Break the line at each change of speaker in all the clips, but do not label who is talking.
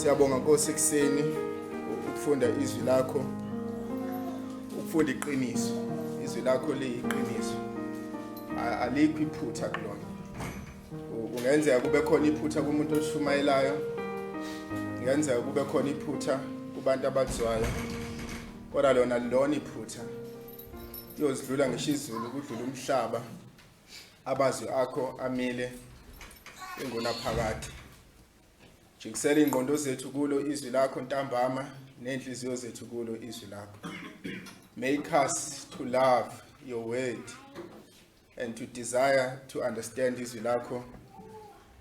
Siyabonga Nkosi ekseni ukufunda izwi lakho, ukufunda iqiniso. Izwi lakho liyiqiniso. Alikho iphutha kulona. Kungenzeka kube khona iphutha kumuntu oshumayelayo. Kungenzeka kube khona iphutha kubantu abazwayo. Kodwa lona iphutha. Yozidlula ngisho izulu kudlula umhlaba. Abazwi akho amile engunaphakade. Jiksela ingqondo zethu kulo izwi lakho ntambama nenhliziyo zethu kulo izwi lakho. Make us to love your word and to desire to understand izwi lakho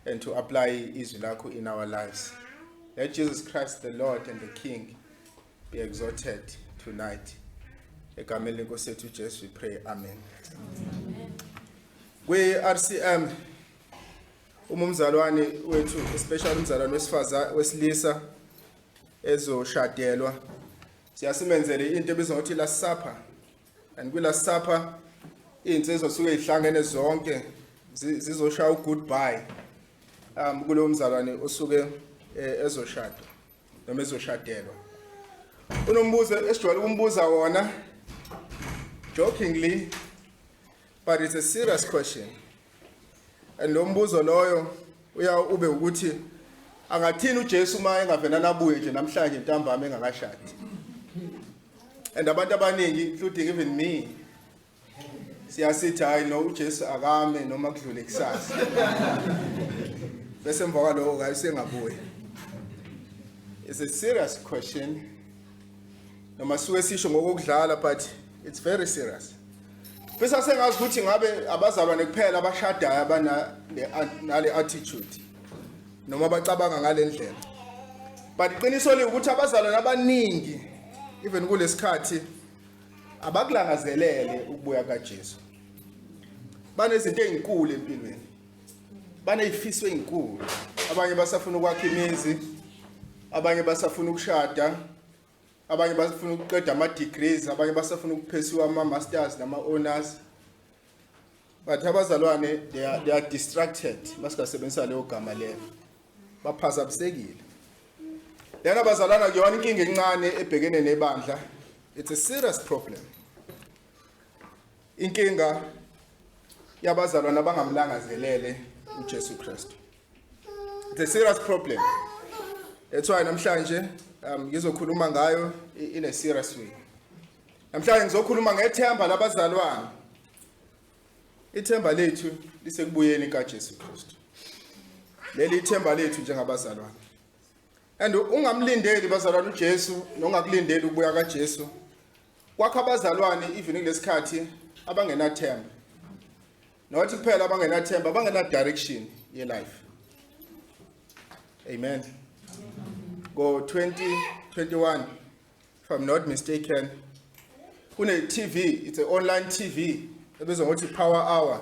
and to apply izwi lakho in our lives. Let Jesus Christ the Lord and the King be exalted tonight. Egameni lenkosi yethu Jesu we pray, amen. We RCM umzalwane wethu especially umzalwane wesilisa ezoshadelwa siyasimenzele into ebizwa ngokuthi la supper, and kula supper insizwa suke ihlangene zonke zizoshaya goodbye kulo mzalwane osuke ezoshada noma ezoshadelwa. Unombuzo esijwayele ukumbuza wona jokingly, but it's a serious question. And lo mbuzo loyo ube ukuthi angathini uJesu uma engavena nabuye nje namhlanje ntambama engakashadi. And abantu abaningi including even me siyasithi hayi no uJesu akame noma kudlule kusasa. Bese emva kwaloko kayisengabuye. It's a serious question. Noma suke sisho ngokudlala, but it's very serious. Bese sengazi ukuthi ngabe abazalwane kuphela abashadayo abana nale attitude noma abacabanga ngale ndlela. But iqiniso ukuthi abazalwane abaningi even kulesikhathi abakulangazelele ukubuya kaJesu. Banezinto ezinkulu empilweni. Banezifiso ezinkulu. Abanye basafuna ukwakha imizi, abanye basafuna ukushada, abanye basafuna ukuqeda ama degrees, abanye basafuna ukuphesiwa ama masters nama honors. But abazalwane they are distracted basikasebenzisa leyo gama leyo. Baphazabisekile. Lena abazalwana kuyona inkinga encane ebhekene nebandla. It's a serious problem. Inkinga yabazalwana abangamlangazelele uJesu Kristu. It's a serious problem. That's why namhlanje ngizokhuluma ngayo in a serious way. Namhlanje ngizokhuluma ngethemba labazalwane. Ithemba lethu lisekubuyeni kaJesu Kristu. Leli ithemba lethu njengabazalwane. And ungamlindeli bazalwane uJesu nongakulindeli ukubuya kaJesu. Kwakho abazalwane even kulesikhathi abangenathemba. Nothi kuphela abangenathemba, abangena direction ye life. Amen. Go 2021, if I'm not mistaken, kune TV, it's an online TV, ebizwa ngokuthi Power Hour.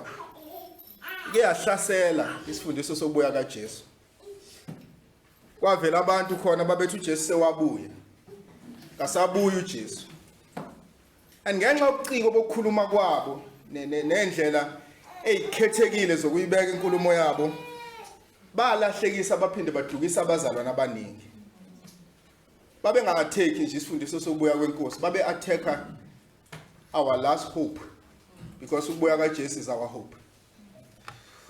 Iyahlasela isifundiso sokubuya kaJesu. Kwavela abantu khona babethi uJesu sewabuya. Kasabuya uJesu. And ngenxa yobuciko bokukhuluma kwabo nendlela ezikhethekile zokuyibeka inkulumo yabo, balahlekisa baphinde badukisa abazalwane abaningi. Babe ngakatheki nje isifundiso sokubuya kwenkosi, babe attacka our last hope, because ukubuya kaJesu is our hope.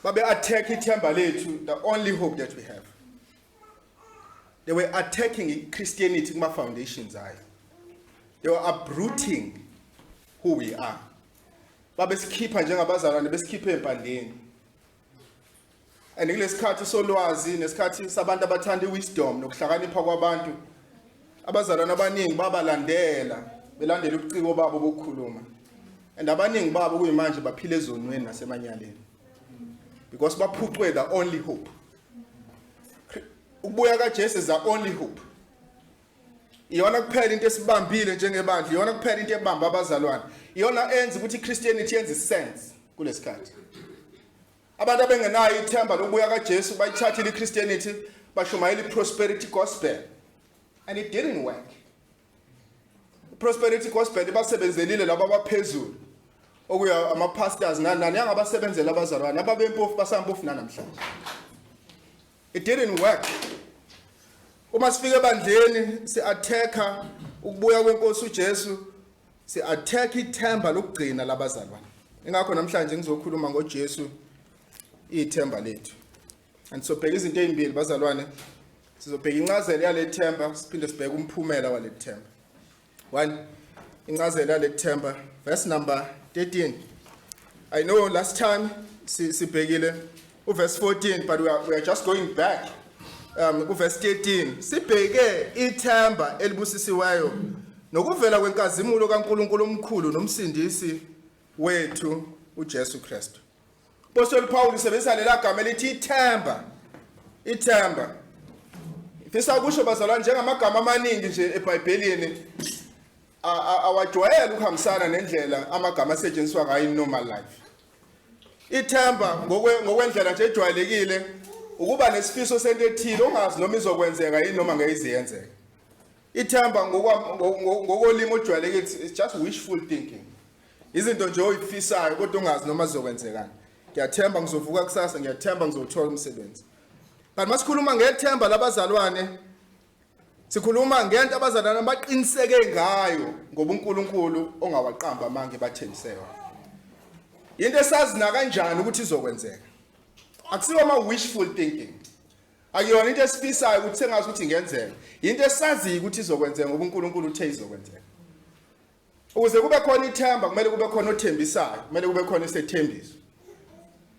Babe attack ithemba lethu, the only hope that we have. They were attacking Christianity kuma foundations ayo. They were uprooting who we are. Babe sikhipha njengabazalwane besikhiphe empandeni. And ngilesikhathi solwazi nesikhathi sabantu abathanda iwisdom nokuhlakanipha kwabantu, abazalwane abaningi babalandela belandela ubuciko babo bokukhuluma. And abaningi babo kuyimanje baphila ezonweni nasemanyaleni, because baphucwe the only hope. Ukubuya kaJesu is the only hope. Iyona kuphela into esibambile njengebandla, iyona kuphela into ebamba abazalwane. Iyona enza ukuthi Christianity yenze sense kulesikhathi. Abantu abengenayo ithemba lokubuya kaJesu bayithathile iChristianity bashumayela iprosperity gospel, and it didn't work. Prosperity gospel basebenzelile laba abaphezulu okuya ama pastors nani yangabasebenzela abazalwane ababempofu basampofu namhlanje. It didn't work. Uma sifika ebandleni si-attacka ukubuya kwenkosi uJesu, si-attacka ithemba lokugcina labazalwane. Ingakho namhlanje ngizokhuluma ngoJesu, ithemba lethu. And sobheka izinto ezimbili bazalwane, sizobheka incazelo yalethemba, siphinde sibheke umphumela walethemba. 1, incazelo yalethemba, verse number 13. I know last time sibhekile verse 14, but we are just going back. Verse 13 sibheke ithemba elibusisiweyo nokuvela kwenkazimulo kaNkulunkulu omkhulu nomsindisi wethu uJesu Kristu. Apostle Paul usebenzisa lela gama elithi ithemba. Ifisa ukusho bazalwane njengamagama amaningi nje eBhayibhelini awajwayele ukuhambisana nendlela amagama asetshenziswa ngayo in normal life. Ithemba ngokwendlela nje ejwayelekile ukuba nesifiso sento ethile ongazi noma izokwenzeka yini noma ngeke iziyenzeke. Ithemba ngokolimo ojwayelekile it's just wishful thinking. Izinto nje oyifisayo kodwa ungazi noma zizokwenzekani. Ngiyathemba ngizovuka kusasa, ngiyathemba ngizothola umsebenzi. But masikhuluma ngethemba labazalwane, sikhuluma ngento abazalwane baqiniseke ngayo ngoba uNkulunkulu ongawaqamba amange bathembiseyo. Into esazi na kanjani ukuthi izokwenzeka. Akusiwa ama wishful thinking. Akuyona into esifisayo ukuthi sengazi ukuthi ingenzeka. Into esazi ukuthi izokwenzeka ngoba uNkulunkulu uthe izokwenzeka. Ukuze kube khona ithemba kumele kube khona othembisayo, kumele kube khona isethembiso.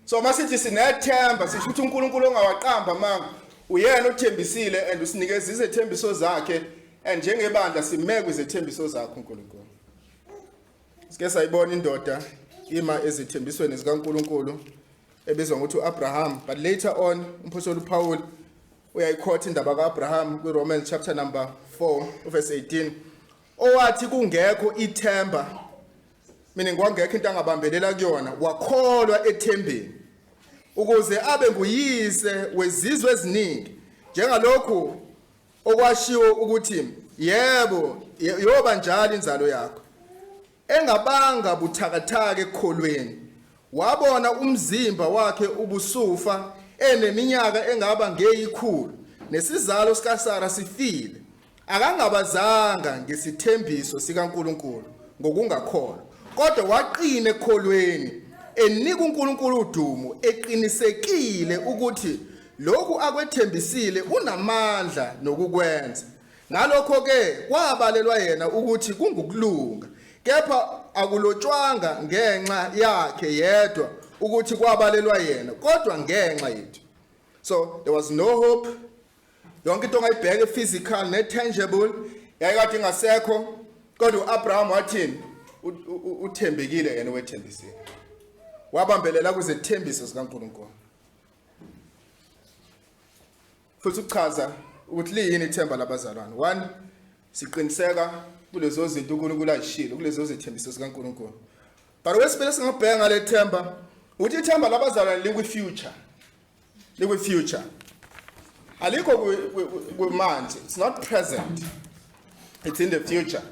So masithi sinethemba sisho ukuthi uNkulunkulu ongawaqamba manga uyena othembisile and usinikeza izethembiso zakhe and njengebandla simeke izethembiso zakhe uNkulunkulu. Sike sayibona indoda ima ezithembisweni zikaNkulunkulu ebizwa ngokuthi uAbraham, but later on umpostoli Paul uyayikhotha indaba kaAbraham kwiRomans chapter number 4 verse 18 owathi kungekho ithemba mina ngwangekho into angabambelela kuyona wakholwa ethembeni ukuze abe nguyise wezizwe eziningi njengalokhu okwashiwo ukuthi yebo yoba njalo inzalo yakho engabanga buthakathaka ekukholweni wabona umzimba wakhe ubusufa eneminyaka engaba ngeyikhulu nesizalo sikaSara sifile akangabazanga ngesithembiso sikaNkulunkulu ngokungakholwa kodwa waqina ekholweni enika uNkulunkulu udumo eqinisekile ukuthi lokhu akwethembisile unamandla nokukwenza ngalokho ke kwabalelwa yena ukuthi kungukulunga kepha akulotshwanga ngenxa yakhe yedwa ukuthi kwabalelwa yena kodwa ngenxa yethu. So there was no hope. Yonke into ongayibheka physical ne tangible yayikade ingasekho kodwa uAbraham wathini uthembekile yena wethembisile wabambelela kuzethembiso zikaNkulunkulu. Futhi ukuchaza ukuthi liyini ithemba labazalwane. 1, siqiniseka kulezo zinto uNkulunkulu ayishilo kulezo zethembiso zikaNkulunkulu. But wesibili singabheka ngale themba ukuthi ithemba labazalwane likwi-future. Likwi-future. Aliko kumanje. It's not present. It's in the future.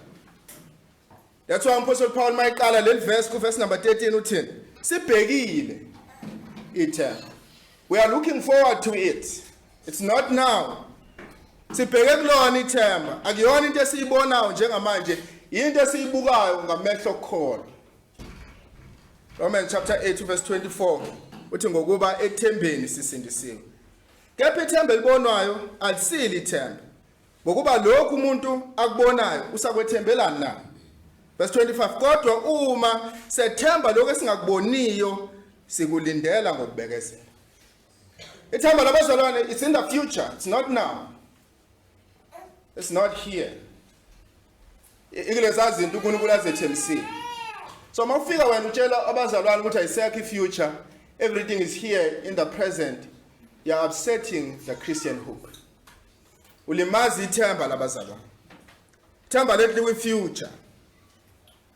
That's why Apostle Paul mayiqala leli verse ku verse number 13 uthini? Sibhekile ithemba. We are looking forward to it. It's not now. Sibheke kulona ithemba. Akuyona into esiyibonayo njengamanje, into esiyibukayo ngamehlo okukholwa. Romans chapter 8 verse 24 uthi ngokuba ethembeni sisindisiwe. Kepha ithemba libonwayo alisili ithemba. Ngokuba lokhu umuntu akubonayo usakwethembelana na. Verse 25 kodwa uma sethemba lokho esingakuboniyo sikulindela ngokubekezela. Ithemba labazalwane it's in the future, it's not now. It's not here. Ikuleza zinto uNkulunkulu azethembisile. So mawufika wena utshela abazalwane ukuthi ayisekho ifuture, everything is here in the present, you are upsetting the Christian hope. Ulimazi ithemba labazalwane. Ithemba lethu lifuture.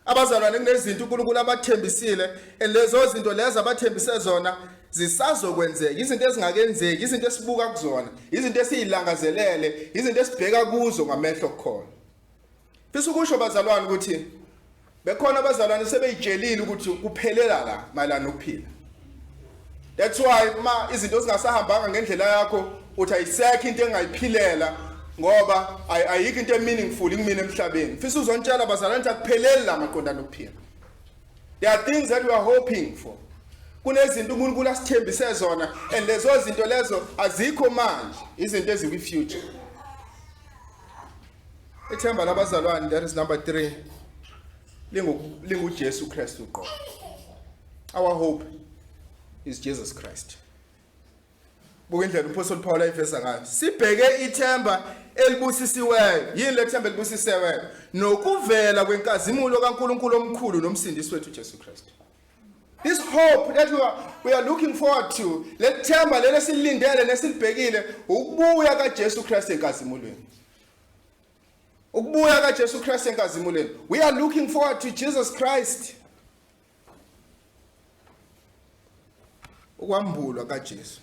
Abazalwane kunezinto uNkulunkulu abathembisile, lezo zinto lezo abathembise zona zisazokwenzeka. Izinto ezingakenzeki, izinto esibuka kuzona, izinto esiyilangazelele, izinto esibheka kuzo ngamehlo okukholwa. Fisa ukusho bazalwane ukuthi bekhona abazalwane sebeyitshelile ukuthi kuphelela la malana ukuphila. That's why izinto zingasahambanga ngendlela yakho uthi ayisekho into engayiphilela ngoba ayikho into meaningful kumina emhlabeni. Mfisa uzontshela bazalwane akupheleli la maqondana okuphila. There are things that we are hoping for. Kunezinto uNkulunkulu asithembise zona and lezo zinto lezo azikho manje, izinto ezikwi future. Ithemba labazalwane, that is number 3. Lingu Jesu Kristu uqobo. Our hope is Jesus Christ. Buka indlela uPaul Paul ayiveza ngayo. Sibheke ithemba elibusisiweyo. Yini lethemba elibusisiweyo? Nokuvela kwenkazimulo kaNkulunkulu omkhulu nomsindisi wethu Jesu Kristu. This hope that we are looking forward to, lethemba lelo silindele nesilibhekile ukubuya kaJesu Kristu enkazimulweni. Ukubuya kaJesu Kristu enkazimulweni. We are looking forward to Jesus Christ. Ukwambulwa kaJesu.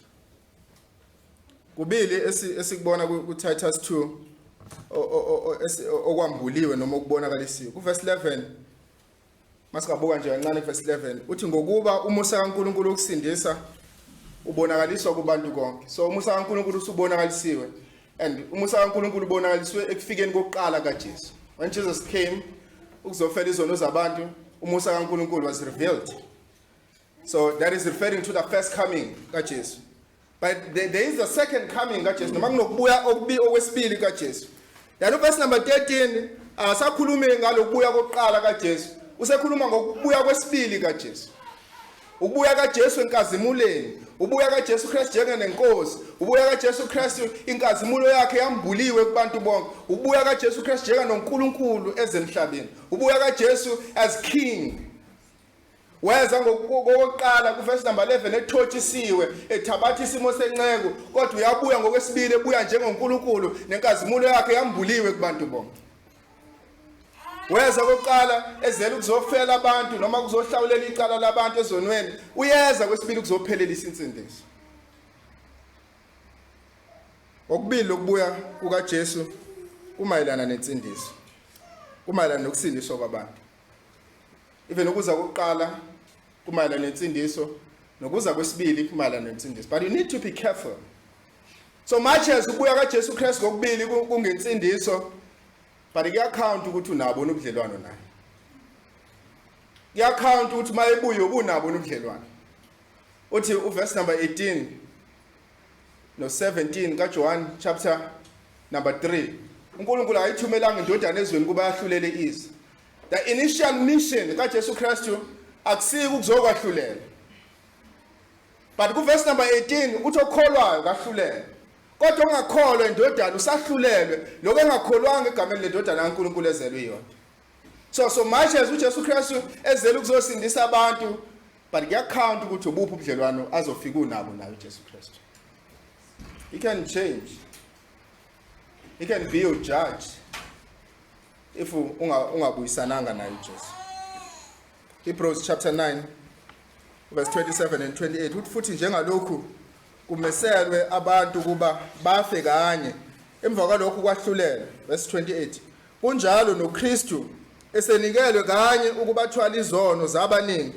Kubili esikubona kuTitus 2 okwambuliwe noma ukubonakalisiwe. Kuverse 11 masikabuka nje kancane verse 11 uthi ngokuba umusa kaNkulunkulu ukusindisa ubonakaliswa kubantu konke. So umusa kaNkulunkulu usubonakalisiwe and umusa kaNkulunkulu ubonakaliswe ekufikeni kokuqala kaJesu. When Jesus came ukuzofela izono zabantu, umusa kaNkulunkulu was revealed. So that is referring to the first coming kaJesu. But there is the second coming kaJesu. Noma kunokubuya okwesibili kaJesu. Then verse number 13 asakhulume ngalokubuya kokuqala kaJesu. Usekhuluma ngokubuya kwesibili kaJesu. Ukubuya kaJesu enkazimuleni, ubuya kaJesu Kristu njengenkosi, ubuya kaJesu Kristu inkazimulo yakhe yambuliwe kubantu bonke, ubuya kaJesu Kristu njengenoNkulunkulu ezemhlabeni, ubuya kaJesu as king. Weza ngokuqala kuverse number 11 ethotshisiwe ethabatha isimo senqeko kodwa uyabuya ngokwesibili ebuya njengoNkulunkulu nenkazimulo yakhe yambuliwe kubantu bonke. Weza kokuqala ezela ukuzofela abantu noma kuzohlawulela icala labantu ezonweni, uyeza kwesibili ukuzophelelisa insindiso. Okubili lokubuya kukaJesu kumayelana nensindiso, kumayelana nokusindiswa kwabantu. Even ukuza kokuqala kumayelana nensindiso nokuza kwesibili kumayelana nensindiso. But you need to be careful. So much as ubuya kaJesu Kristu kokubili kungensindiso, but kuyakhount ukuthi unabo nobudlelwano naye. Kuyakhount ukuthi mayebuye ubunabo nobudlelwano. Uthi uverse number 18 no 17 kaJohn chapter number 3. uNkulunkulu ayithumelanga indodana ezweni kuba yahlulele izwi. The initial mission kaJesu Kristu akusiki ukuzokwahlulela. But kuverse number 18 uthi okholwayo kahlulela. Kodwa ongakholwa indodana usahlulelwe lokho engakholwanga egameni lendodana kaNkulunkulu ezelwe yona. So much as uJesu Kristu ezele ukuzosindisa abantu, but kuyakhount ukuthi ubuphi ubudlelwano azofika unabo naye uJesu Kristu. He can change. He can be your judge if ungabuyisananga naye uJesu. Hebrews chapter 9 verse 27 and 28 uthi futhi njengalokhu kumeselwe abantu kuba bafe kanye emva kwalokho kwahlulela. Verse 28 kunjalo noKhristu esenikelwe kanye ukubathwala izono zabaningi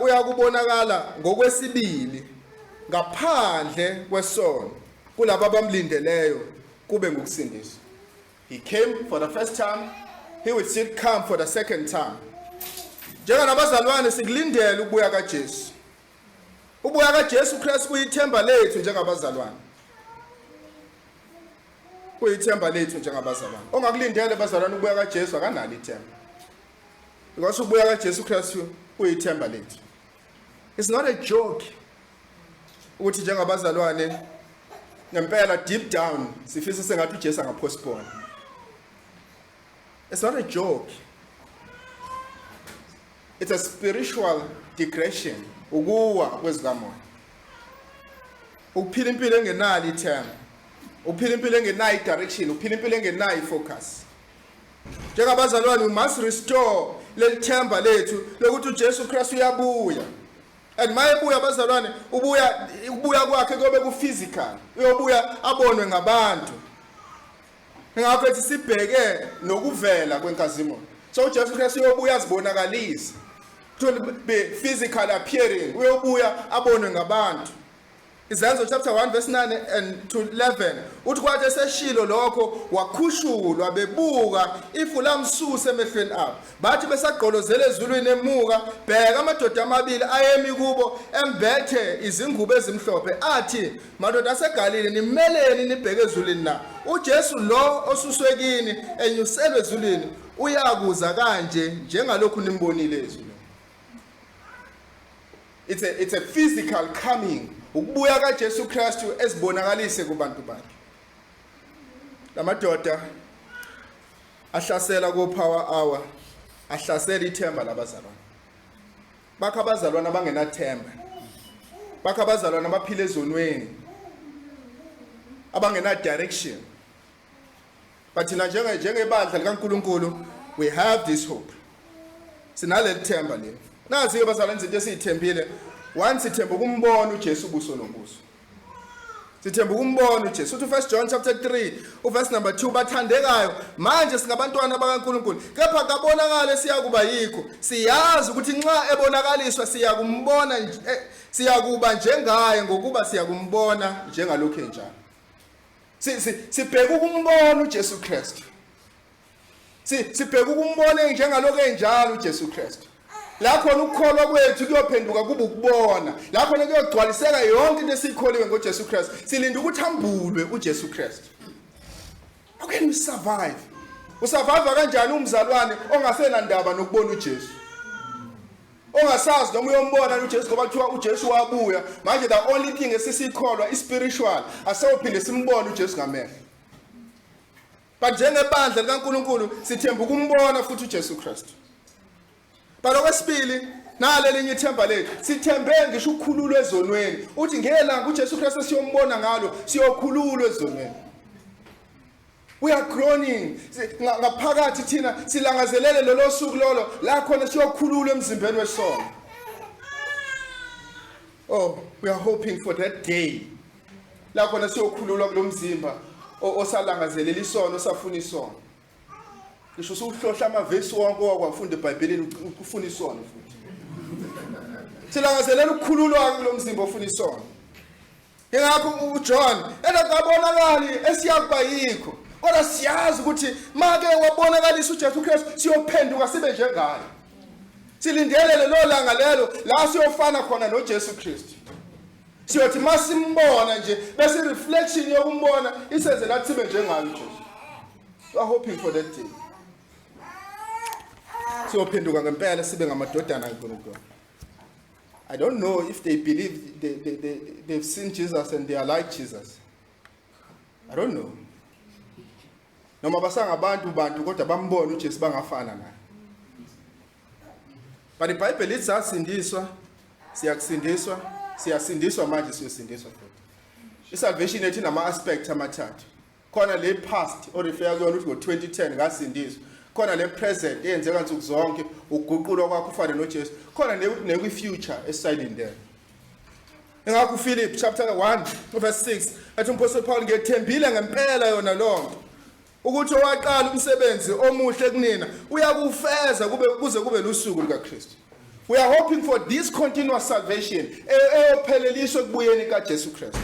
uyakubonakala ngokwesibili ngaphandle kwesono kulabo abamlindeleyo kube ngokusindiswa. He came for the first time, he will still come for the second time. Njenganabazalwane sikulindele ukubuya kaJesu. Ubuya kaJesu Kristu kuyithemba lethu njengabazalwane. Kuyithemba lethu njengabazalwane. Ongakulindele bazalwane ukubuya kaJesu akanalo ithemba. Because ubuya kaJesu Kristu kuyithemba lethu. It's not a joke. Ukuthi njengabazalwane ngempela deep down sifisa sengathi uJesu angapostpone. It's not a joke. It's a spiritual digression. Ukuwa kwezikamoya. Ukuphila impilo engenalo ithemba. Ukuphila impilo engenayo direction, ukuphila impilo engenayo focus. Njengabazalwane we must restore lethemba lethu lokuthi uJesu Kristu uyabuya. And mayebuya abazalwane ubuya kwakhe kobe ku physical. Uyobuya abonwe ngabantu. Ngakho ethi sibheke nokuvela kwenkazimo. So uJesu Kristu uyobuya azibonakalise. To be physical appearing. Uyobuya abonwe ngabantu. Izenzo chapter 1 verse 9 and to 11 uthi kwathi eseshilo lokho wakhushulwa bebuka ifu lamsusa emehlweni abo bathi besagqolozela ezulwini emuka bheka amadoda amabili ayemi kubo embethe izingubo ezimhlophe athi madoda aseGalile nimeleni nibheke ezulwini na uJesu lo osuswe kini enyuselwe ezulwini uyakuza kanje njengalokhu nimbonile ezulwini. It's a physical coming. Ukubuya kaJesu Kristu esibonakalise kubantu bakhe. Lamadoda ahlasela ku power hour, ahlasela ithemba labazalwane. Bakho abazalwane abangenathemba. Bakho abazalwane abaphila ezonweni. Abangena direction. But thina njengebandla likaNkulunkulu we have this hope. Sinale themba leli. Nazi ke bazalwane izinto esithembile. Once sithemba ukumbona uJesu ubuso nobuso. Sithemba ukumbona uJesu. Uthi 1 John chapter 3 uverse number 2 bathandekayo manje singabantwana bakaNkulunkulu kepha kabonakale siyakuba yikho. Siyazi ukuthi nxa ebonakaliswa siyakumbona siyakuba njengaye ngokuba siyakumbona njengalokho enjalo. Sibheka ukumbona uJesu Kristu. Sibheka ukumbona njengalokho enjalo uJesu Kristu. La khona ukukholwa kwethu kuyophenduka kuba ukubona. La khona kuyogcwaliseka yonke into esikholiwe ngoJesu Kristu. Silinda ukuthi ambulwe uJesu Kristu. How can we survive? Usurvive kanjani umzalwane ongasena ndaba nokubona uJesu? Ongasazi noma uyombona uJesu ngoba kuthiwa uJesu wabuya. Manje the only thing esisikholwa is spiritual. Asawuphinde simbone uJesu ngamehlo. But njengebandla likaNkulunkulu sithemba ukumbona futhi uJesu Kristu. But okwesibili nale linye ithemba lethu sithembe ngisho ukukhululwa ezonweni uthi ngelanga uJesu Kristu siyombona ngalo siyokhululwa ezonweni. We are groaning ngaphakathi thina silangazelele lolo suku lolo la khona siyokhululwa emzimbeni wesono. Oh, we are hoping for that day la khona siyokhululwa kulomzimba osalangazelela isono osafuna isono. Ngisho usuhlohla amavesi wonke owakwafunda eBhayibhelini ufuna isono futhi. Silangazelela ukukhululwa kulomzimba ofuna isono. Ngakho uJohn engabonakali esiyakuba yikho. Kodwa siyazi ukuthi make wabonakalisa uJesu Kristu siyophenduka sibe njengaye. Silindelele lo langa lelo la siyofana khona noJesu Kristu. Siyothi masimbona nje bese reflection yokumbona isenze lathi sibe njengaye uJesu. We are hoping for that day. Siyophenduka ngempela sibe ngamadodana kaNkulunkulu. I don't know if they believe they've seen Jesus and they are like Jesus. I don't know. Noma basangabantu kodwa bambona uJesu bangafana naye. But iBhayibheli lithi sasindiswa, siyakusindiswa, siyasindiswa manje siyosindiswa futhi. Isalvation yethu inama aspects amathathu. Khona le past orifika kuyona uthi ngo2010 ngasindiswa. Khona le present eyenzeka nsuku zonke uguqulwa kwakho ufane noJesu. Khona nekwi future esilindele. Engakho Philip chapter 1 verse 6 athi uMapostle Paul ngethembile ngempela yona lonke ukuthi owaqala umsebenzi omuhle kunina uyakufeza kuze kube lusuku likaKristu. We are hoping for this continuous salvation eyopheleliswe kubuyeni kaJesu Kristu.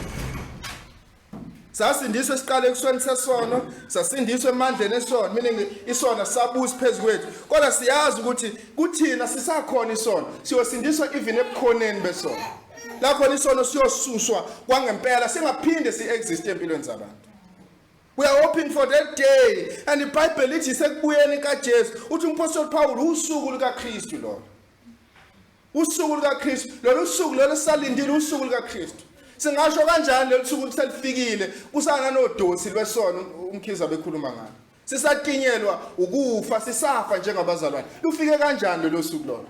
Sasindiswe siqale ekusweni sesono, sasindiswe emandleni esono, meaning isono sabusi phezukwethu. Kodwa siyazi ukuthi kuthina sisakhona isono, siyosindiswa even ebukhoneni besono. La khona isono siyosuswa kwangempela singaphinde si-exist empilweni zabantu. We are hoping for that day. And the Bible lithi sekubuyeni kaJesu. Uthi uMapostle Paul usuku likaKristu lo. Usuku likaKristu, lo usuku lo salindile usuku likaKristu. Singasho kanjani lesuku selifikile kusana nodosi lwesono umkhiza bekhuluma ngalo. Sisatinyelwa ukufa sisafa njengabazalwane. Lufike kanjani lo suku lo?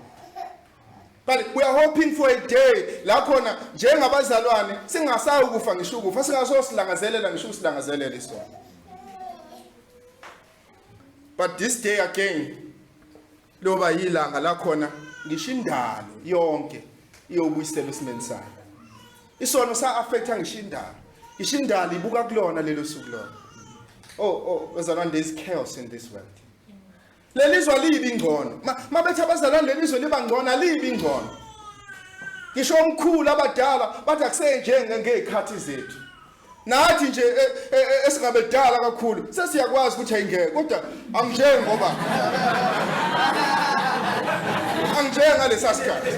But we are hoping for a day la khona njengabazalwane singasayi ukufa ngisho ukufa singasosilangazelela ngisho usilangazelela isono. But this day again loba yilanga la khona ngisho indalo yonke iyobuyisela esimeni sayo. Isono sa affecta ngisho indalo. Ngisho indalo ibuka kulona lelo suku lona. Oh, bazalwane, there is chaos in this world. Lelizwe libi ngcono. Mabethe abazalwane lelizwe liba ngcono libi ngcono. ngisho omkhulu abadala bathi akusenjenge ngezikhathi zethu nathi nje esingabedala kakhulu sesiyakwazi ukuthi ayingeke kodwa angijengi ngoba angijenga lesasikhathi.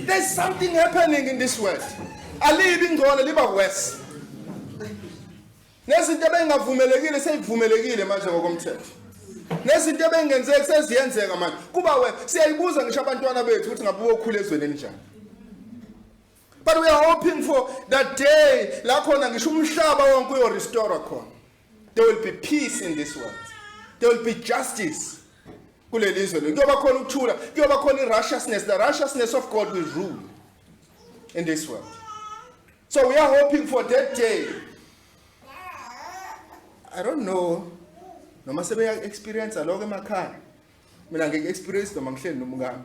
There's something happening in this world. Alibi ngcono liba worse. Nezinto ebengavumelekile seyivumelekile manje ngokomthetho. Nezinto ebengenzeki seziyenzeka manje. Kuba siyayibuza ngisho abantwana bethu ukuthi ngabe uyokhula ezweni njani. But we are hoping for that day la khona ngisho umhlaba wonke uyo restore khona. There will be peace in this world. There will be justice. Kuleli izwe kuyoba khona ukuthula, kuyoba khona irighteousness. The righteousness of God will rule in this world. So we are hoping for that day. I don't know. Noma sebe experience lokho emakhaya. Mina ngeke experience noma ngihleli nomngane.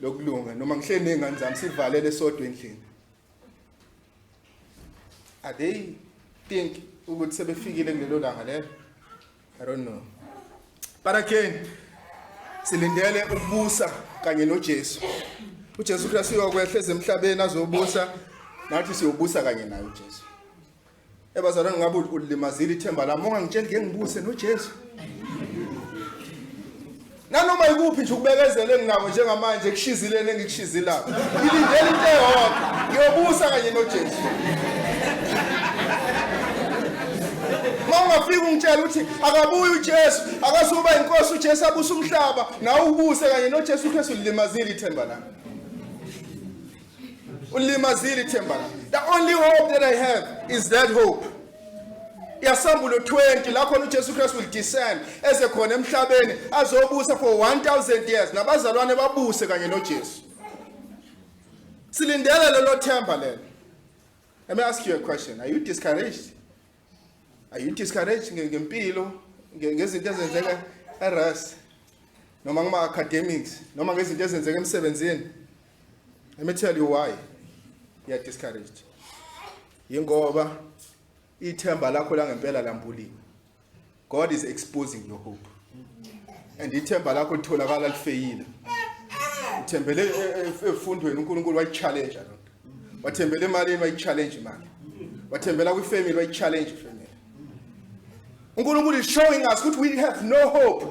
Lokulunga noma ngihleli nengane zami sivalele sodwa endlini. Are they think ukuthi sebefikile kulelo langa lelo? I don't know. But again, silindele ukubusa kanye noJesu. uJesu Kristu uyokwehleza emhlabeni azobusa, nathi siyobusa kanye naye uJesu. Ebazalwane ngabe ulimazile ithemba lami, ungangitsheli ngeke ngibuse noJesu. Nanoma ikuphi nje ukubekezela enginako njengamanje kushizilene engikushizilana. Ngilindele into eyodwa, ngiyobusa kanye noJesu. Mawungafika ungitshela ukuthi akabuyi uJesu, akasuba inkosi uJesu abusa umhlaba, nawe ubuse kanye noJesu Kristu ulimazile ithemba lami. Ulimazile ithemba lami. The only hope that I have is that hope. Yasambulo 20 la khona uJesu Kristu will descend esekhona emhlabeni azobusa for 1000 years nabazalwane babuse kanye noJesu. Silindele lelo themba lelo. Let me ask you a question. Are you discouraged? Are you discouraged ngempilo, ngezinto ezenzeka eras, noma ngama academics, noma ngezinto ezenzeka emsebenzini? Let me tell you why you are discouraged. Yingoba ithemba lakho la ngempela lambuliwe. God is exposing your hope. And ithemba lakho litholakala lifeyile. Uthembele efundweni uNkulunkulu wayi-challenge lonto. Wathembele emalini wayi-challenge imali. Wathembela kwi-family wayi-challenge ifamily. uNkulunkulu is showing us that we have no hope.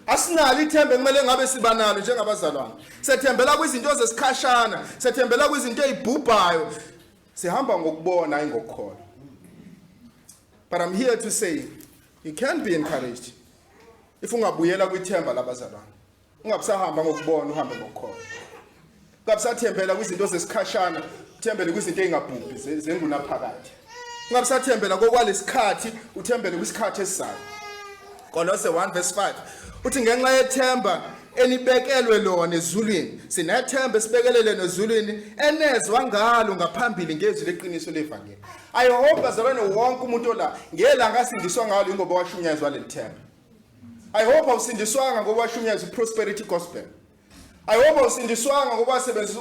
Asinalo ithemba kumele ngabe sibanalo njengabazalwane. Sethembela kwizinto ezesikhashana, sethembela kwizinto ezibhubhayo. Sihamba ngokubona hayi ngokukholwa. But I'm here to say you can't be encouraged if ungabuyela kwithemba labazalwane. Ungabusahamba ngokubona uhambe ngokukholwa. Ungabusathembela kwizinto ezesikhashana, uthembele kwizinto ezingabhubhi zengunaphakade. Ungabusathembela kokwalesikhathi, uthembele kwisikhathi esizayo. Kolose 1:5 uthi ngenxa yethemba enibekelwe lona ezulwini, sinethemba esibekelele nezulwini enezwa ngalo ngaphambili ngezwi leqiniso levangeli. I hope bazalwane wonke umuntu la ngelanga asindiswa ngalo ngoba washunyezwa lelithemba. I hope awusindiswanga ngoba washunyezwa prosperity gospel. I hope awusindiswanga ngoba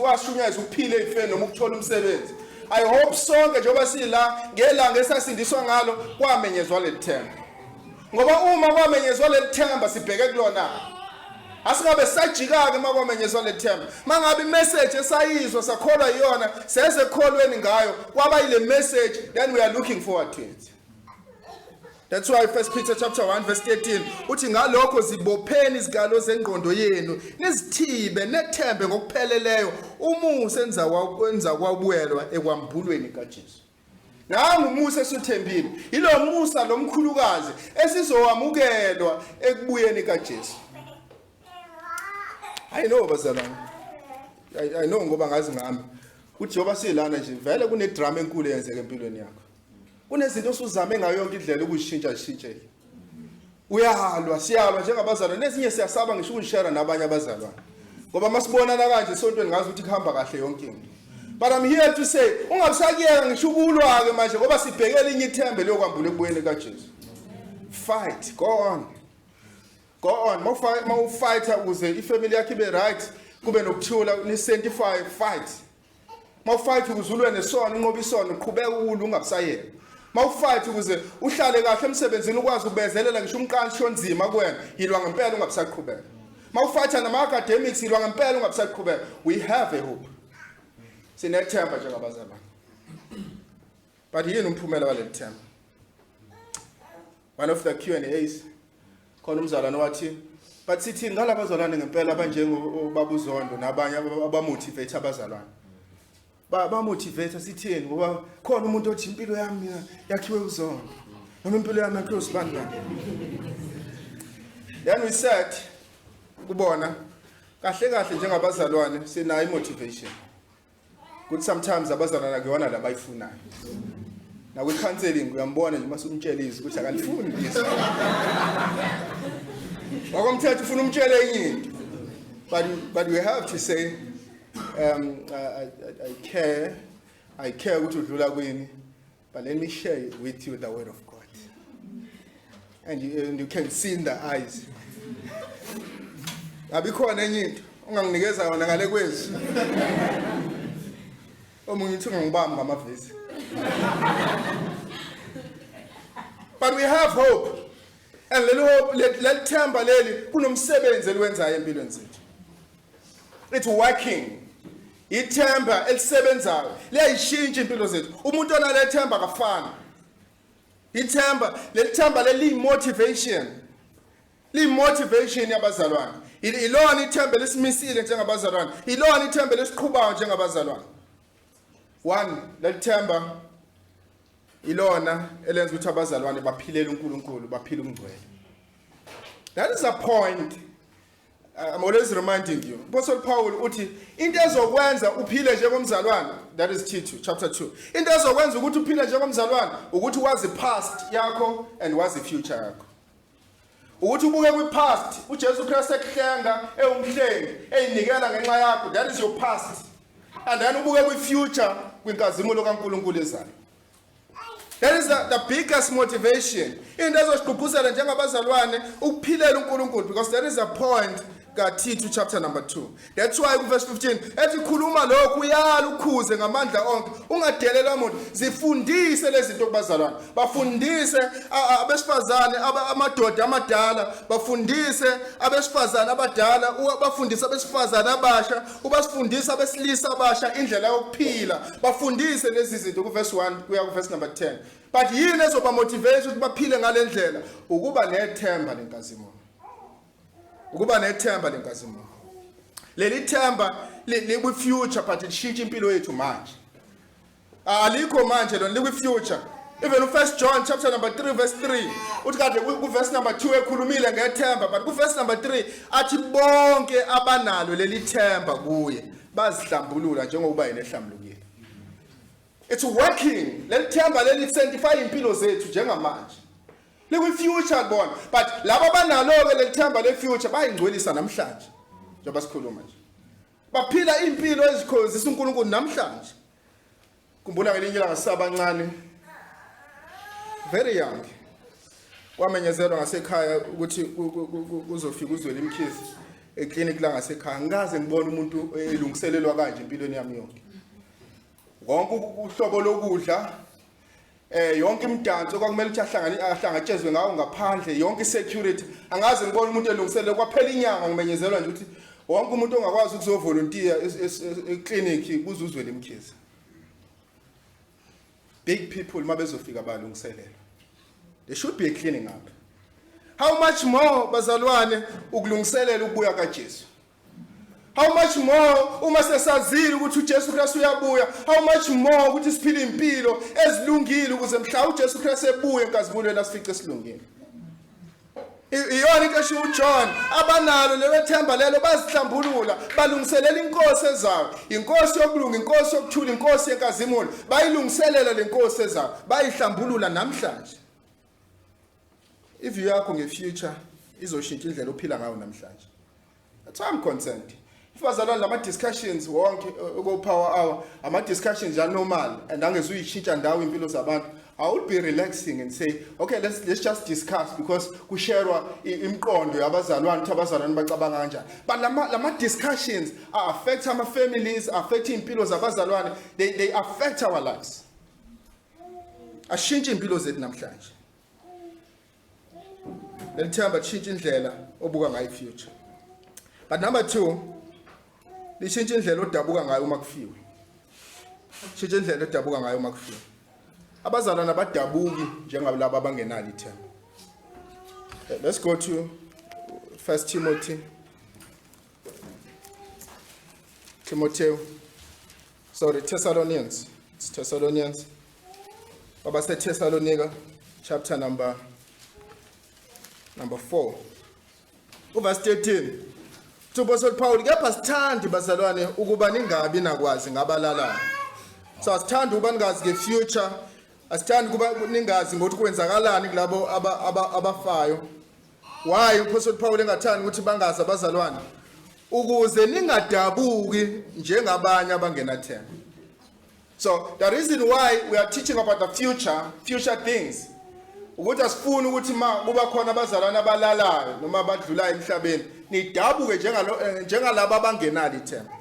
washunyezwa ukuphila efeni noma ukuthola umsebenzi. I hope sonke njengoba sila ngelanga esasindiswa ngalo kwamenyezwa lelithemba. Ngoba uma kwamenyezwa lelithemba sibheke kulona. Asingabe sajika ke makwamenyezwa lelithemba. Mangabe imessage esayizwa sakholwa iyona seze kholweni ngayo kwaba ile message, then we are looking forward to it. That's why 1 Peter chapter 1:13 uthi ngalokho zibopheni izigalo zengqondo yenu nizithibe nethembe ngokupheleleyo umusa enza kwabuyelwa ekwambulweni kaJesu. Nangu umusa esithembile, ilo musa lomkhulukazi esizowamukelwa ekubuyeni kaJesu. I know bazalwane. I know ngoba ngazi ngami. Uthi yoba silana nje vele kune drama enkulu eyenzeka empilweni yakho. Kunezinto osuzame ngayo yonke indlela ukuzishintsha. Uyalwa, siyalwa njengabazalwane, nezinye siyasaba ngisho ukuzishare nabanye abazalwane. Ngoba masibonana kanje esontweni ngazi ukuthi kuhamba kahle yonke into. But I'm here to say, ungabusakiyeka ngisho ukulwa ke manje ngoba sibhekele inye ithembe lokwambula ekubuyeni kaJesu. Fight, go on. Go on, mawufight ukuze ifamily yakho ibe right, kube nokuthula, ni-sanctify, fight. Mawufight ukuze ulwe nesono, unqobe isono, uqhubeke ukulwa ungabusayeka. Mawufight ukuze uhlale kahle emsebenzini ukwazi ukubezelela ngisho umqanshi onzima kuwena, yilwa ngempela ungabusaqhubeka. Mawufight nama academics yilwa ngempela ungabusaqhubeka. We have a hope. sinethemba njengabazalwane. But yini umphumela waleli themba? One of the Q&As khona umzalwane wathi, but sithini ngalabazalwane ngempela abanjengobaba uZondo nabanye abamotivate abazalwane. Ba motivate sithini ngoba khona umuntu othi impilo yami yakhiwe uZondo noma impilo yami yakhiwe usibandana. Then we said kubona kahle njengabazalwane sinayo motivation. Good sometimes abazalwane akuyona labayifunayo. Na kwi counseling uyambona nje masumtshelisa ukuthi akalifuni lizwe. Wakomthetho ufuna umtshele enye into. But we have to say I care ukuthi udlula kwini, but let me share with you the word of God. And you can see in the eyes. Abikhona enye into unganginikeza yona ngale kwezi. Omunye uthi ungangibamba ngamavesi. But we have hope. And let themba leli kunomsebenzi eliwenzayo empilweni zethu. It's working. Ithemba elisebenzayo liyayishintsha impilo zethu. Umuntu onalethemba akafana. Ithemba leli motivation. Li-motivation yabazalwane. Ilona ithemba lesimisile njengabazalwane. Ilona ithemba lesiqhubayo njengabazalwane. One, lethemba ilona elenza ukuthi abazalwane baphilele uNkulunkulu, baphile ungcwele. That is a point. I'm always reminding you. Apostle Paul uthi into ezokwenza uphile njengomzalwane, that is Tito chapter 2. Into ezokwenza ukuthi uphile njengomzalwane ukuthi wazi past yakho and wazi future yakho. Ukuthi ubuke kwi-past, uJesu Kristu ekuhlenga, ewumhlengi, eyinikela ngenxa yakho, that is your past. And then ubuke kwi-future, kwinkazimulo kaNkulunkulu ezayo. That is the biggest motivation. Into ezosiqhuphuzela njengabazalwane ukuphilela uNkulunkulu, because there is a point kaTito chapter number 2. That's why verse 15 ethi khuluma lokhu uyala ukhuze ngamandla onke ungadelela umuntu, zifundise lezi zinto kubazalwane, bafundise abesifazane amadoda amadala, bafundise abesifazane abadala, bafundise abesifazane abasha, ubasifundise abesilisa abasha indlela yokuphila, bafundise lezi zinto kuverse 1 kuya kuverse number 10. But yini ezoba motivate ukuthi baphile ngalendlela? Ukuba nethemba lenkazimulo. Ukuba nethemba lenkazimulo. Leli themba likwi future but lishintsha impilo yethu manje. Alikho manje lona likwi future. Even First John chapter number 3 verse 3 uthi kade ku verse number 2 ekhulumile ngethemba, but ku verse number 3 athi bonke abanalo leli themba kuye bazihlambulula njengoba yena ehlambulukile. It's working. Leli themba leli sanctify impilo zethu njengamanje. Likwi future bona, but laba abanalo ke leli themba le future bayingcwelisa namhlanje. Njengoba sikhuluma nje. Baphila impilo ezikhozisa uNkulunkulu namhlanje. Kumbula ngelinye ilanga sabancane, very young, wamenyezelwa ngasekhaya ukuthi uzofika uzwele imkhizi eclinic la ngasekhaya. Ngaze ngibona umuntu elungiselelwa kanje empilweni yami yonke. Wonke uhlobo lokudla, yonke imidanso kwakumele ukuthi ahlangatshezwe ngawo ngaphandle, yonke security. Angaze ngibona umuntu elungiselelwe kwaphela inyanga ngimenyezelwa nje ukuthi wonke umuntu ongakwazi ukuzovolunteer eclinic kuzuzwe lemkhizi. Big people mabezofika balungiselelwa. There should be a cleaning up. How much more bazalwane ukulungiselela ukubuya kaJesu? How much more uma sesazile ukuthi uJesu Kristu uyabuya? How much more ukuthi siphile impilo ezilungile ukuze mhla uJesu Kristu ebuye enkazimulweni asifice silungile? Iyona into esho uJohn, abanalo lelo themba lelo bazihlambulula, balungiselela inkosi ezayo, inkosi yokulunga, inkosi yokuthula, inkosi yenkazimulo, bayilungiselela lenkosi ezayo, bayihlambulula namhlanje. If yakho ngefuture izoshintsha indlela ophila ngayo namhlanje. That's why I'm concerned. If bazalwane lama discussions wonke go power hour, ama discussions are normal and angezuyishintsha ndawo impilo zabantu, I would be relaxing and say, okay, let's just discuss, because kusharewa imqondo yabazalwane ukuthi abazalwane bacabanga kanjani. But lama discussions affect our families, affect impilo zabazalwane, they affect our lives. Ashintshe impilo zethu namhlanje. Lelithemba lishintsha indlela obuka ngayo future. But number 2, lishintsha indlela odabuka ngayo uma kufiwe. Shintsha indlela edabuka ngayo makufika. Abazalwana abadabuki njengalabo abangenalo ithemba. Let's go to 1 Timothy. Thessalonians. It's Thessalonians. Baba said Thessalonica, chapter number 4. Verse 13. Apostle Paul, kepha sithandi bazalwane ukuba ningabi nakwazi ngabalalayo. So asithandi ukuba ningazi ngefuture, asithandi ukuba ningazi ngokuthi kwenzakalani kulabo abafayo. Why Apostle Paul engathandi ukuthi bangazi abazalwane? Ukuze ningadabuki njengabanye abangenathemba. So the reason why we are teaching about the future things, ukuthi asifuni ukuthi kuba khona abazalwane abalalayo noma abadlulayo emhlabeni nidabuke njengalabo abangenalo ithemba.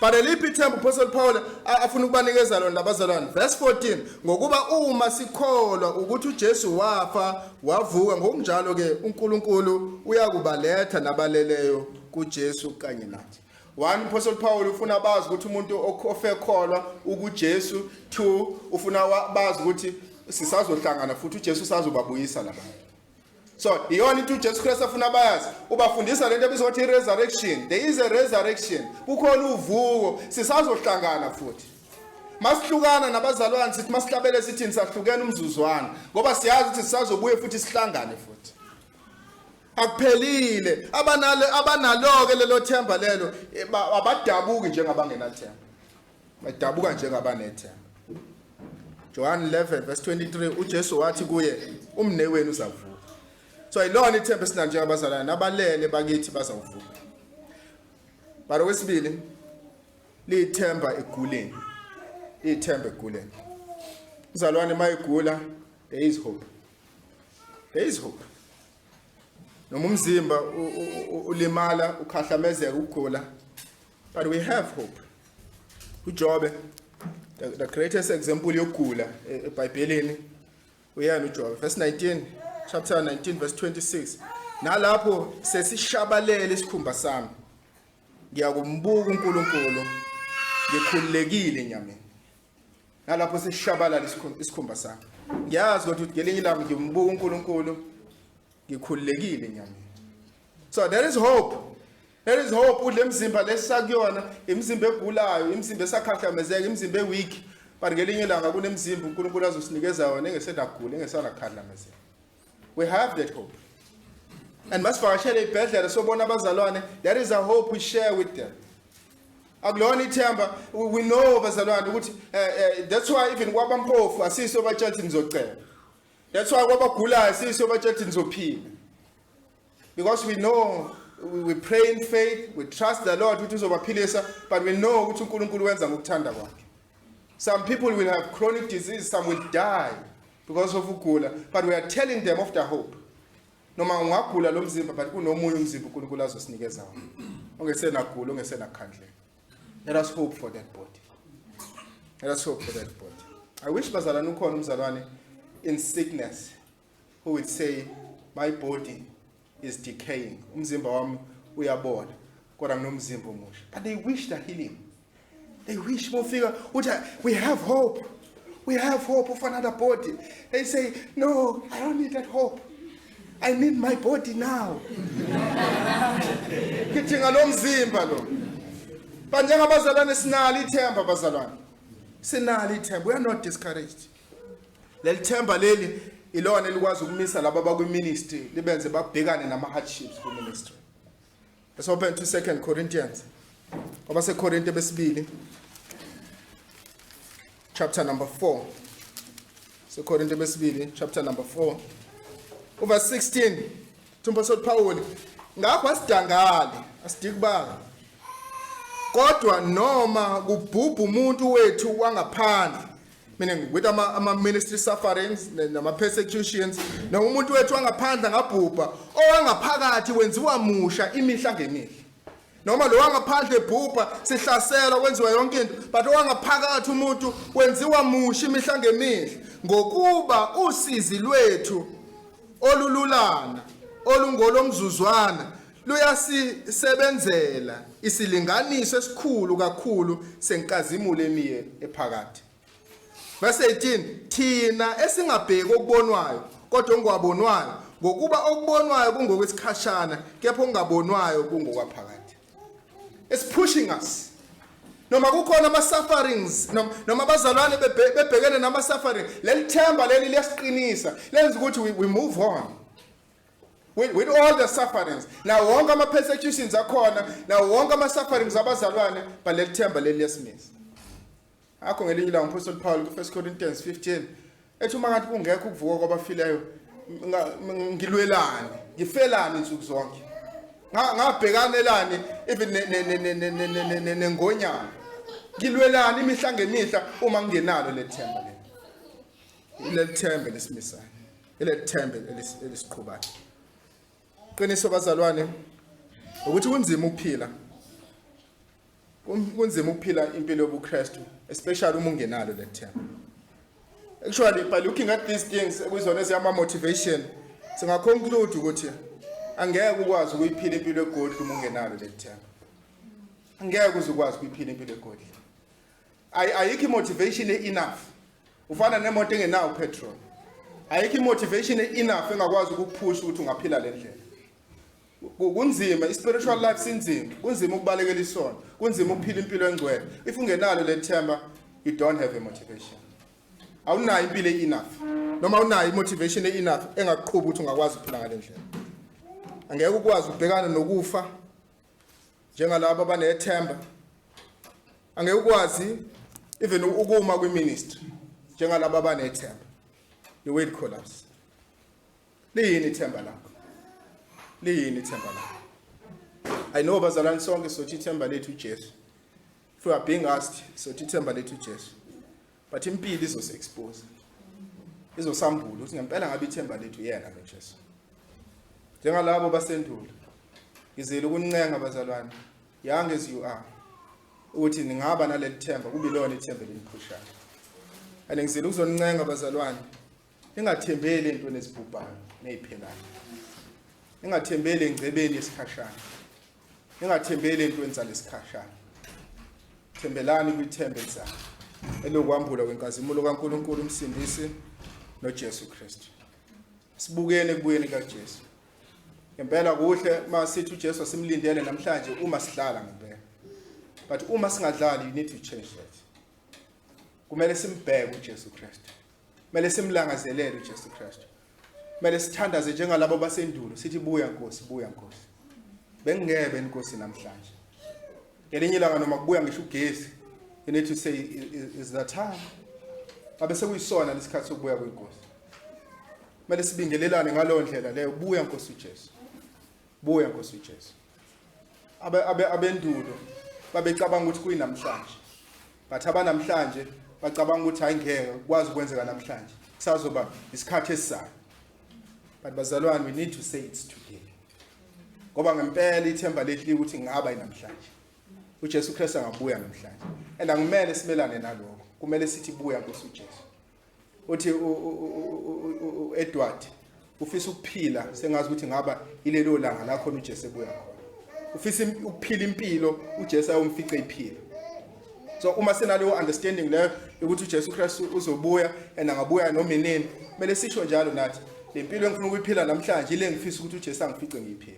But eliphi ithemba Apostle Paul afuna ukubanikeza lona labazalwane? Verse 14, ngokuba uma sikholwa ukuthi uJesu wafa wavuka, ngokunjalo ke uNkulunkulu uyakubaletha nabaleleyo kuJesu kanye nathi. One, Apostle Paul ufuna bazi ukuthi umuntu ofe kholwa ukuJesu. Two, ufuna bazi ukuthi sisazohlangana futhi uJesu usazobabuyisa labantu. So iyona into uJesu Christ afuna bayazi, ubafundisa lento ebizwa ukuthi resurrection. There is a resurrection. Kukhona uvuko, sisazohlangana futhi. Masihlukana nabazalwane sithi masihlabele sithi nisahlukene umzuzwana, ngoba siyazi ukuthi sisazobuye futhi sihlangane futhi. Akuphelile abanalo ke lelo themba lelo abadabuki njengabangenathemba, badabuka njengabanethemba. John 11 verse 23, uJesu wathi kuye, umne wenu uzavuka. So ilona ithemba esina njengabazalwane nabalele bakithi bazawuvuka. But okwesibili, lithemba eguleni. Lithemba eguleni. Uzalwane mayigula, there is hope. There is hope. Noma umzimba ulimala, ukhahlamezeka ukugula, but we have hope. uJobe, the greatest example yokugula eBhayibhelini uyena uJobe. Verse 19, chapter 19 verse 26. Nalapho sesishabalele isikhumba sami, ngiyakumbuka uNkulunkulu ngikhululekile enyameni. Nalapho sesishabalala isikhumba sami, ngiyazi ukuthi ngelinye ilanga ngimbuka uNkulunkulu ngikhululekile enyameni. So there is hope. There is hope. Udle mzimba lesakuyona, imizimba egulayo, imizimba esakhahlamezeka, imizimba eweak. But ngelinye ilanga kunemizimba uNkulunkulu azosinikeza yona engesenagula, engesanakhalamezeka. We have that hope. And masivakashele ibhedlela sobona abazalwane, there is a hope we share with them. Akulona ithemba, we know abazalwane ukuthi that's why even kwabampofu asiso batshela nizocela. That's why kwabagulayo asiso batshela nizophila. Because we know, we pray in faith, we trust the Lord ukuthi uzobaphilisa, but we know ukuthi uNkulunkulu wenza ngokuthanda kwakhe. Some people will have chronic disease, some will die because of ukugula, but we are telling them of the hope. Noma ungagula lo mzimba, but kunomunye umzimba uNkulunkulu azosinikeza wona. Ongesenagula, ongesenakhandle. Let us hope for that body. Let us hope for that body. I wish bazalwane ukhona umzalwane in sickness who would say, my body is decaying. Umzimba wami uyabola. Kodwa nginomzimba omusha. But they wish the healing. They wish more figure. We have hope. We have hope of another body. They say, no, I don't need that hope. I need my body now. Kithinga lo mzimba lo. Banjengabazalwane sinalo ithemba bazalwane. Sinalo ithemba. We are not discouraged. Leli themba leli ilona elikwazi ukumisa laba bakwi-ministry libenze babhekane nama-hardships ku-ministry. Let's open to 2 Corinthians. Abasekorinte besibili, chapter number 4. Sekorinte besibili, chapter number 4. Verse 16. Apostle Paul, ngakho asidikubala. Kodwa noma kubhubha umuntu wethu wangaphandle, meaning with ama ministry sufferings nama persecutions, noma umuntu wethu wangaphandle ngabhubha, owangaphakathi wenziwa musha imihla ngemihla. Noma lo wangaphandle ebhubha sihlaselwa kwenziwa yonke into, but owangaphakathi umuntu wenziwa musha imihla ngemihla, ngokuba usizi lwethu olululana olungolomzuzwana luyasisebenzela isilinganiso esikhulu kakhulu senkazimulo emiye ephakathi. Verse 18, thina esingabheki okubonwayo kodwa ongwabonwayo ngokuba okubonwayo kungokwesikhashana kepha ongabonwayo kungokwaphakathi. It's pushing us. Noma kukhona ama-sufferings, noma abazalwane bebhekene nama-suffering, lelithemba leli liyasiqinisa, lenza ukuthi we move on. With all the sufferings. Now wonke ama-persecutions akhona, now wonke ama-sufferings abazalwane, but lelithemba leli liyasimisa. Akho ngelinye ilanga uMpostoli Paul ku-1 Corinthians 15, ethi uma ngathi kungekho ukuvuka kwabafileyo, ngilwelane, ngifelane insuku zonke. Ngabhekanelani even nengonyama. Ngilwelani imihla ngemihla uma ngingenalo lethemba leli. Lethemba lesimisayo. Lethemba elisiqhubayo. Qiniso bazalwane ukuthi kunzima ukuphila. Kunzima ukuphila impilo yobuKhristu, especially uma ungenalo lethemba. Actually, by looking at these things, kuzona eziyama motivation, singaconclude ukuthi angeke ukwazi ukuyiphila impilo egodli uma ungenalo lethemba. Angeke uzukwazi ukuyiphila impilo egodli. Ayikho motivation enough. Ufana nemoto engenawo petrol. Ayikho motivation enough engakwazi ukukuphusha ukuthi ungaphila le ndlela. Kunzima, spiritual life sinzima. Kunzima ukubalekela isono. Kunzima ukuphila impilo engcwele. If ungenalo lethemba, you don't have a motivation. Awunayo impilo enough. Noma unayo motivation enough engakuqhuba ukuthi ungakwazi ukuphila ngale ndlela. Angeke ukwazi ukubhekana nokufa njengalabo abanethemba. Angeke ukwazi even ukuma kwiministry njengalabo abanethemba. You will collapse. Liyini ithemba lakho? Liyini ithemba lakho? I know bazalwane sonke sothi ithemba lethu uJesu. If we are being asked sothi ithemba lethu uJesu. But impilo izose-expose. Izosambula ukuthi ngempela ngabe ithemba lethu yena noJesu. Njengalabo basendulo. Ngizele ukuncenga bazalwane, young as you are, ukuthi ningaba naleli themba kube lona ithemba leniphushayo. And ngizele ukuzoncenga bazalwane, ningathembeli entweni ezibhubhayo neziphelayo. Ningathembeli engcebeni yesikhashana. Ningathembeli entweni zalesikhashana. Thembelani kwithemba elizayo elokwambula kwenkazimulo kaNkulunkulu umsindisi noJesu Kristu. Sibukene kubuyeni kaJesu. Ngempela kuhle masithi uJesu asimlindele namhlanje uma sihlala ngempela. But uma singadlali, you need to change that. Kumele simbheke uJesu Kristu. Kumele simlangazelele uJesu Kristu. Kumele sithandaze njengalabo basendulo sithi buya Nkosi, buya Nkosi. Bengingebe Nkosi namhlanje. Ngelinye ilanga noma kubuya ngisho ugesi, you need to say is that time. Abe sekuyisona lesikhathi sokubuya kweNkosi. Kumele sibingelelane ngalo ndlela leyo, buya Nkosi uJesu. Buya Nkosi uJesu. Abendulo babecabanga ukuthi kuyinamhlanje. But abanamhlanje bacabanga ukuthi ayingeke kwazi ukwenzeka namhlanje. Kusazoba isikhathi esizayo. But bazalwane, we need to say it's today. Ngoba ngempela ithemba lethu ukuthi ngaba yinamhlanje. uJesu Kristu angabuya namhlanje. And angimele simelane nalokho. Kumele sithi buya Nkosi uJesu. Uthi Edward ufisa ukuphila sengazi ukuthi ngaba ilelo langa lakho uJesu ebuya khona. Ufisa ukuphila impilo uJesu ayomfica iphila. So uma senalo understanding leyo ukuthi uJesu Kristu uzobuya and angabuya noma inini, kumele sisho njalo nathi le mpilo engifuna ukuyiphila namhlanje ile ngifisa ukuthi uJesu angifice ngiyiphila.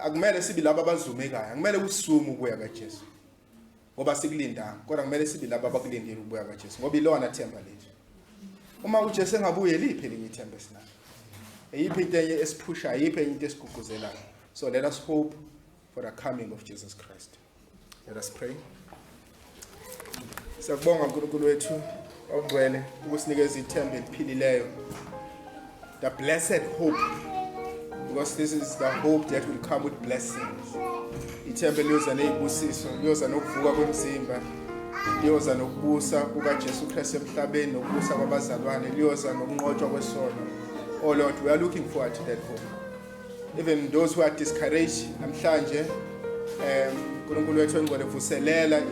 Akumele sibe laba abazumekayo, akumele usume ukuya kaJesu ngoba sikulindanga, kodwa kumele sibe laba abakulindele ukubuya kaJesu ngoba ilona themba lethu. Uma uJesu engabuye liphi linye ithemba esinalo? Eyiphi into esiphusha, eyiphi into esiguguzelayo? So let us hope for the coming of Jesus Christ. Let us pray. Siyabonga uNkulunkulu wethu ongcwele ukusinikeza ithemba eliphilileyo. The blessed hope, because this is the hope that will come with blessings. Ithemba liyoza nezibusiso, liyoza nokuvuka kwemzimba, liyoza nokubusa kukaJesu Kristu emhlabeni, nokubusa kwabazalwane, liyoza nokunqotshwa kwesono. Oh Lord, we are looking forward to that hope. Even those who are discouraged namhlanje, uNkulunkulu wethu engcwele vuselela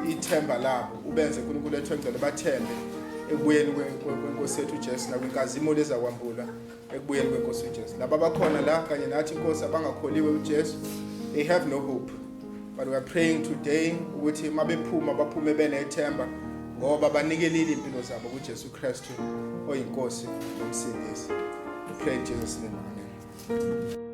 ithemba labo, ubenze uNkulunkulu wethu engcwele bathembe ekubuyeni kwenkosi yethu uJesu nakwinkazimulo ezakwambula ekubuyeni kwenkosi uJesu. Laba abakhona la kanye nathi inkosi abangakholiwe uJesu, they have no hope. But we are praying today ukuthi mabephuma baphume benethemba ngoba banikelile impilo zabo kuJesu Kristu oyinkosi nomsindisi. We pray in Jesus' name. Amen.